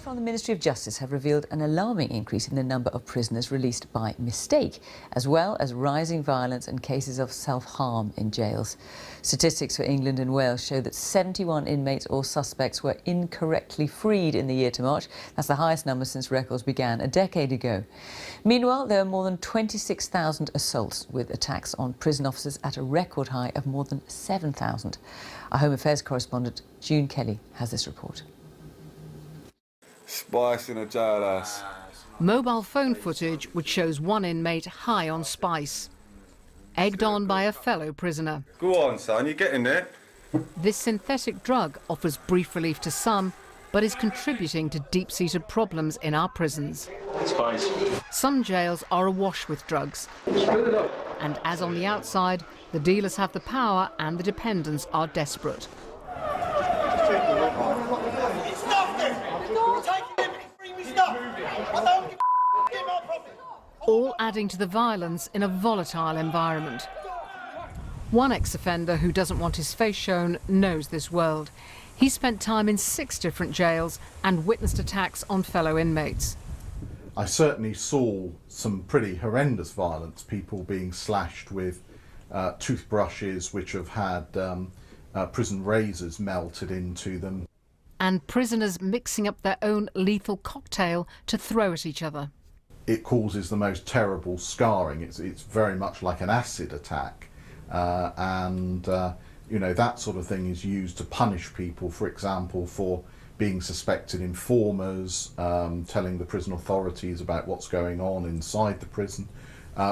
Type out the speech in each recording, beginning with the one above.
from the Ministry of Justice have revealed an alarming increase in the number of prisoners released by mistake, as well as rising violence and cases of self-harm in jails. Statistics for England and Wales show that 71 inmates or suspects were incorrectly freed in the year to March. That's the highest number since records began a decade ago. Meanwhile, there are more than 26,000 assaults, with attacks on prison officers at a record high of more than 7,000. Our Home Affairs correspondent June Kelly has this report. Spice in a jailhouse. Mobile phone footage which shows one inmate high on spice, egged on by a fellow prisoner. Go on, son, you're getting there. This synthetic drug offers brief relief to some, but is contributing to deep-seated problems in our prisons. Spice. Some jails are awash with drugs. And as on the outside, the dealers have the power and the dependents are desperate. All adding to the violence in a volatile environment. One ex-offender who doesn't want his face shown knows this world. He spent time in 6 different jails and witnessed attacks on fellow inmates. I certainly saw some pretty horrendous violence, people being slashed with toothbrushes which have had prison razors melted into them. And prisoners mixing up their own lethal cocktail to throw at each other. It causes the most terrible scarring. It's very much like an acid attack, you know, that sort of thing is used to punish people, for example, for being suspected informers, telling the prison authorities about what's going on inside the prison,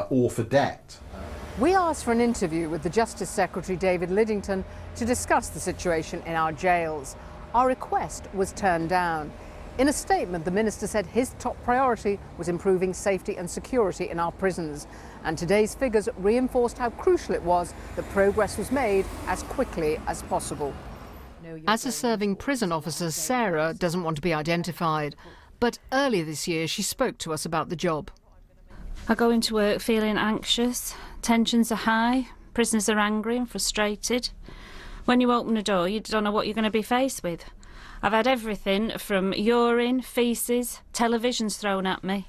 or for debt. We asked for an interview with the Justice Secretary David Lidington to discuss the situation in our jails. Our request was turned down. In a statement, the Minister said his top priority was improving safety and security in our prisons. And today's figures reinforced how crucial it was that progress was made as quickly as possible. As a serving prison officer, Sarah doesn't want to be identified. But earlier this year, she spoke to us about the job. I go into work feeling anxious, tensions are high, prisoners are angry and frustrated. When you open the door, you don't know what you're going to be faced with. I've had everything from urine, faeces, televisions thrown at me.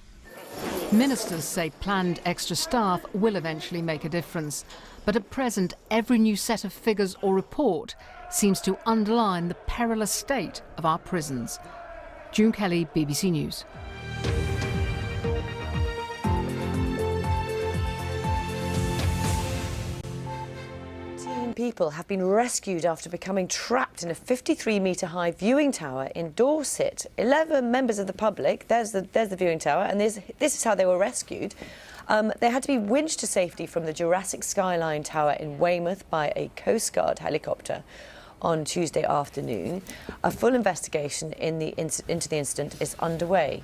Ministers say planned extra staff will eventually make a difference. But at present, every new set of figures or report seems to underline the perilous state of our prisons. June Kelly, BBC News. People have been rescued after becoming trapped in a 53-metre-high viewing tower in Dorset. 11 members of the public, there's the viewing tower, and this is how they were rescued. They had to be winched to safety from the Jurassic Skyline Tower in Weymouth by a Coast Guard helicopter on Tuesday afternoon. A full investigation into the incident is underway.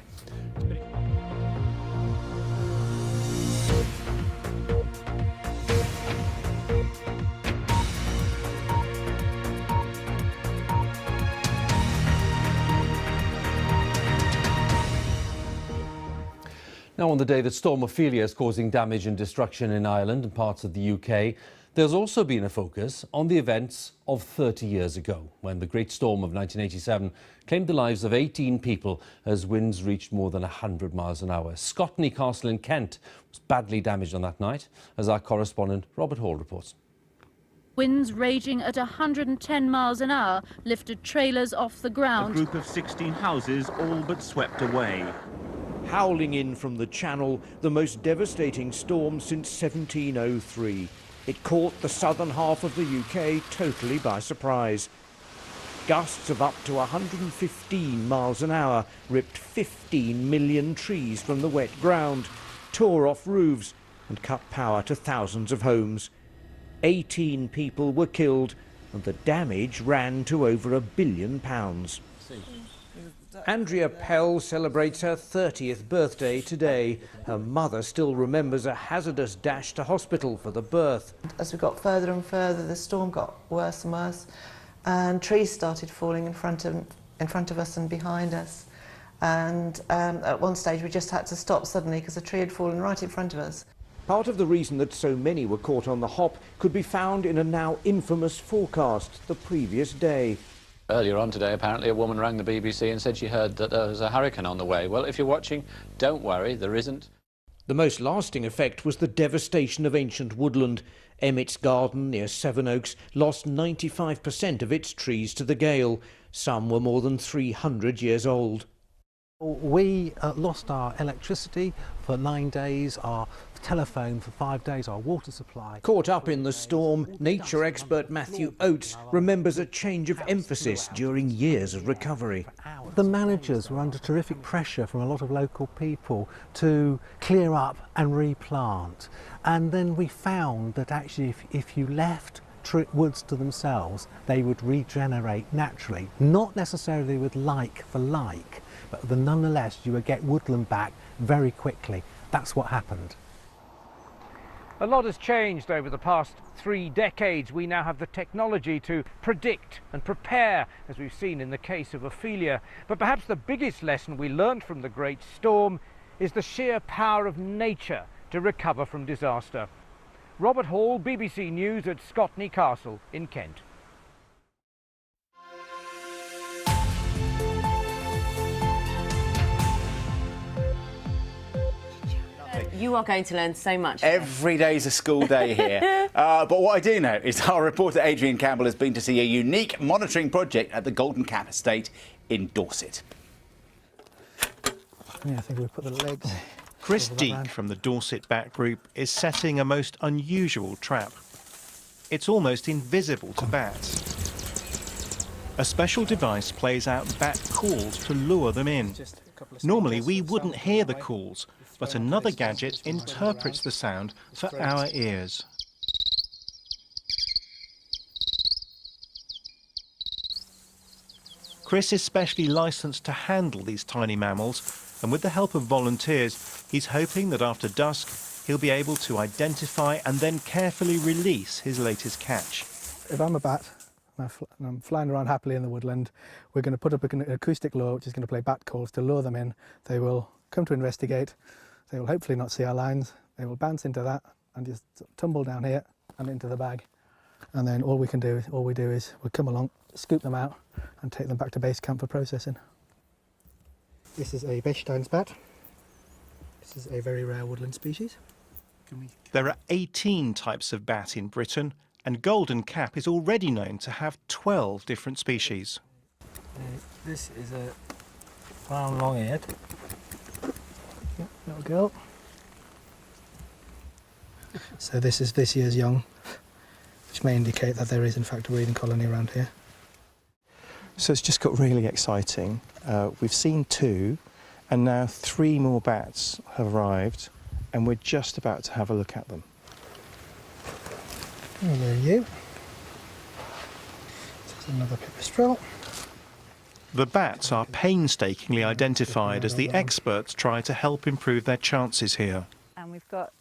Now, on the day that Storm Ophelia is causing damage and destruction in Ireland and parts of the UK, there's also been a focus on the events of 30 years ago, when the Great Storm of 1987 claimed the lives of 18 people as winds reached more than 100 miles an hour. Scotney Castle in Kent was badly damaged on that night, as our correspondent Robert Hall reports. Winds raging at 110 miles an hour lifted trailers off the ground. A group of 16 houses all but swept away. Howling in from the Channel, the most devastating storm since 1703. It caught the southern half of the UK totally by surprise. Gusts of up to 115 miles an hour ripped 15 million trees from the wet ground, tore off roofs and cut power to thousands of homes. 18 people were killed and the damage ran to over £1 billion. Andrea Pell celebrates her 30th birthday today. Her mother still remembers a hazardous dash to hospital for the birth. As we got further and further, the storm got worse and worse, and trees started falling in front of us and behind us. And at one stage we just had to stop suddenly because a tree had fallen right in front of us. Part of the reason that so many were caught on the hop could be found in a now infamous forecast the previous day. Earlier on today, apparently, a woman rang the BBC and said she heard that there was a hurricane on the way. Well, if you're watching, don't worry, there isn't. The most lasting effect was the devastation of ancient woodland. Emmett's Garden near Sevenoaks lost 95% of its trees to the gale. Some were more than 300 years old. We lost our electricity for 9 days, our telephone for 5 days, our water supply. Caught up in the storm, nature expert Matthew Oates remembers a change of emphasis during years of recovery. The managers were under terrific pressure from a lot of local people to clear up and replant. And then we found that actually if you left woods to themselves, they would regenerate naturally, not necessarily with like for like, but nonetheless you would get woodland back very quickly. That's what happened. A lot has changed over the past 3 decades. We now have the technology to predict and prepare, as we've seen in the case of Ophelia. But perhaps the biggest lesson we learned from the Great Storm is the sheer power of nature to recover from disaster. Robert Hall, BBC News at Scotney Castle in Kent. You are going to learn so much. Every day's a school day here. But what I do know is our reporter Adrian Campbell has been to see a unique monitoring project at the Golden Cap Estate in Dorset. Yeah, I think we put the legs. Chris Deek from the Dorset Bat Group is setting a most unusual trap. It's almost invisible to bats. A special device plays out bat calls to lure them in. Normally we wouldn't hear the calls, but another gadget interprets the sound for our ears. Chris is specially licensed to handle these tiny mammals, and with the help of volunteers, he's hoping that after dusk, he'll be able to identify and then carefully release his latest catch. If I'm a bat, and I'm flying around happily in the woodland, we're going to put up an acoustic lure, which is going to play bat calls to lure them in. They will come to investigate. They will hopefully not see our lines. They will bounce into that and just tumble down here and into the bag. And then all we do is we'll come along, scoop them out and take them back to base camp for processing. This is a Bechstein's bat. This is a very rare woodland species. There are 18 types of bat in Britain, and Golden Cap is already known to have 12 different species. This is a brown long-eared. Yep, little girl. So this is this year's young, which may indicate that there is in fact a breeding colony around here. So it's just got really exciting. We've seen 2, and now 3 more bats have arrived, and we're just about to have a look at them. And there you. This is another pipistrelle. The bats are painstakingly identified as the experts try to help improve their chances here. And we've got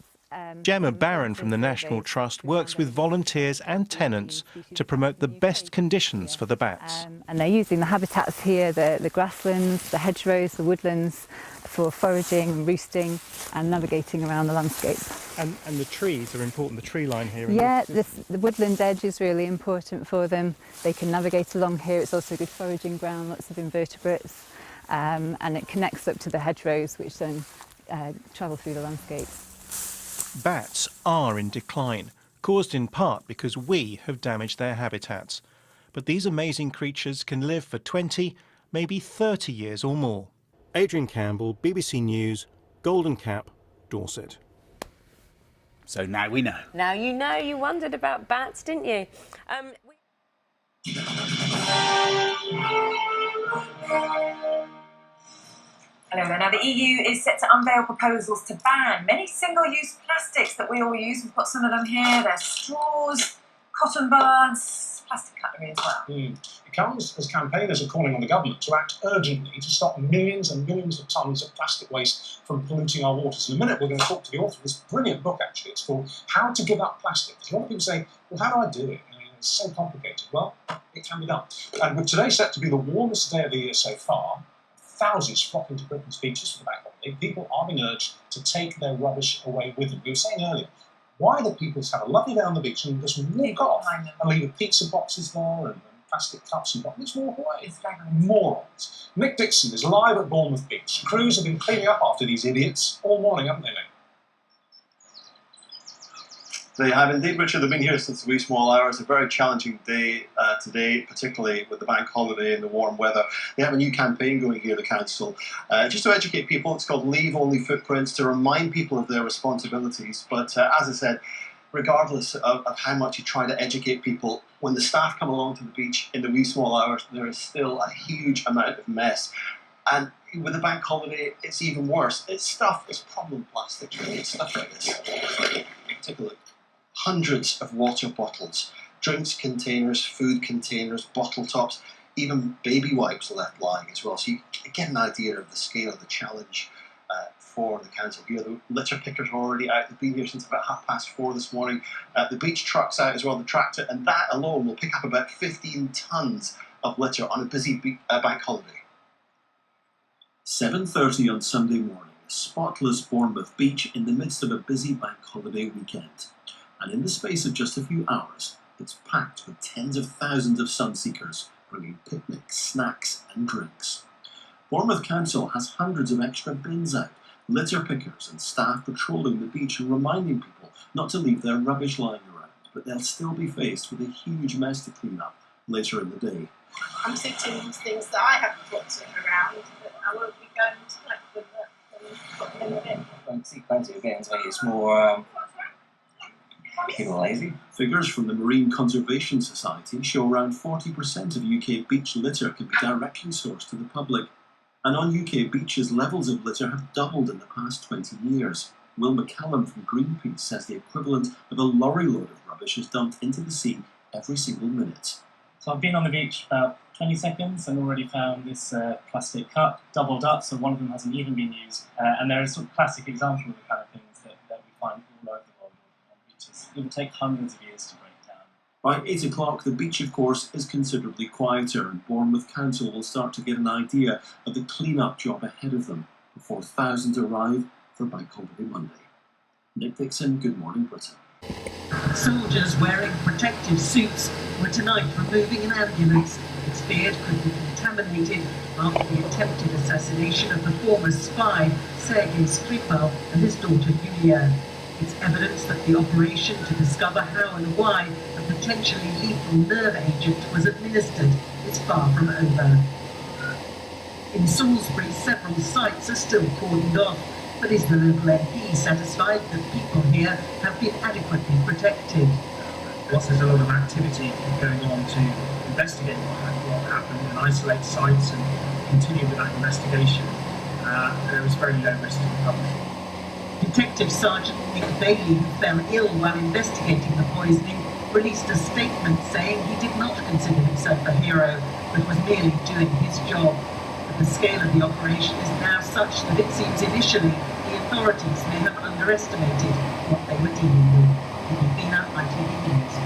Gemma Barron from the National Trust works with volunteers and tenants to promote the best conditions for the bats. and they're using the habitats here, the grasslands, the hedgerows, the woodlands, for foraging, roosting and navigating around the landscape. And the trees are important, the tree line here. Yeah, the woodland edge is really important for them. They can navigate along here. It's also a good foraging ground, lots of invertebrates, and it connects up to the hedgerows, which then travel through the landscape. Bats are in decline, caused in part because we have damaged their habitats. But these amazing creatures can live for 20, maybe 30 years or more. Adrian Campbell, BBC News, Golden Cap, Dorset. So now we know. Now you know. You wondered about bats, didn't you? Hello there. Now the EU is set to unveil proposals to ban many single-use plastics that we all use. We've got some of them here. There's straws, cotton buds, plastic cutlery as well. It comes as campaigners are calling on the government to act urgently to stop millions and millions of tonnes of plastic waste from polluting our waters. In a minute, we're going to talk to the author of this brilliant book, actually. It's called How to Give Up Plastic. A lot of people say, well, how do I do it? It's so complicated. Well, it can be done. And with today set to be the warmest day of the year so far, thousands flock into Britain's beaches for the bank holiday. People are being urged to take their rubbish away with them. We were saying earlier, why do people just have a lovely day on the beach and just walk off and leave pizza boxes there and plastic cups and bottles, walk away. Morons. Nick Dixon is live at Bournemouth Beach. The crews have been cleaning up after these idiots all morning, haven't they, Nick? They have indeed, Richard. They've been here since the wee small hours. A very challenging day today, particularly with the bank holiday and the warm weather. They have a new campaign going here, the council, just to educate people. It's called Leave Only Footprints, to remind people of their responsibilities. But as I said, regardless of how much you try to educate people, when the staff come along to the beach in the wee small hours, there is still a huge amount of mess. And with the bank holiday, it's even worse. It's stuff, it's problem plastic, really. It's stuff like this. Take a look. Hundreds of water bottles, drinks containers, food containers, bottle tops, even baby wipes left lying as well. So you get an idea of the scale of the challenge for the council here. The litter pickers are already out. They've been here since about 4:30 this morning. The beach truck's out as well, the tractor, and that alone will pick up about 15 tonnes of litter on a busy bank holiday. 7:30 on Sunday morning, a spotless Bournemouth beach in the midst of a busy bank holiday weekend. And in the space of just a few hours, it's packed with tens of thousands of sunseekers bringing picnics, snacks and drinks. Bournemouth Council has hundreds of extra bins out, litter pickers and staff patrolling the beach and reminding people not to leave their rubbish lying around, but they'll still be faced with a huge mess to clean up later in the day. I'm sitting things that I haven't put around, but I won't be going to collect them and put them in the bin. I don't see plenty of bins, but it's more people are lazy. Figures from the Marine Conservation Society show around 40% of UK beach litter can be directly sourced to the public. And on UK beaches, levels of litter have doubled in the past 20 years. Will McCallum from Greenpeace says the equivalent of a lorry load of rubbish is dumped into the sea every single minute. So I've been on the beach about 20 seconds and already found this plastic cup doubled up, so one of them hasn't even been used. And there is a sort of classic example of the kind of things that we find all over the world on beaches. It will take hundreds of years to break down. By 8 o'clock, the beach, of course, is considerably quieter, and Bournemouth Council will start to get an idea of the clean-up job ahead of them before thousands arrive for Bank Holiday Monday. Nick Dixon, Good Morning Britain. Soldiers wearing protective suits were tonight removing an ambulance it's feared could be contaminated after the attempted assassination of the former spy Sergei Skripal and his daughter Yulia. It's evidence that the operation to discover how and why a potentially lethal nerve agent was administered is far from over. In Salisbury, several sites are still cordoned off, but is the local MP satisfied that people here have been adequately protected? Whilst there's a lot of activity going on to investigate what happened and isolate sites and continue with that investigation, there is very low risk to the public. Detective Sergeant Nick Bailey, who fell ill while investigating the poisoning, released a statement saying he did not consider himself a hero, but was merely doing his job. But the scale of the operation is now such that it seems initially the authorities may have underestimated what they were dealing with. BBC and ITV News.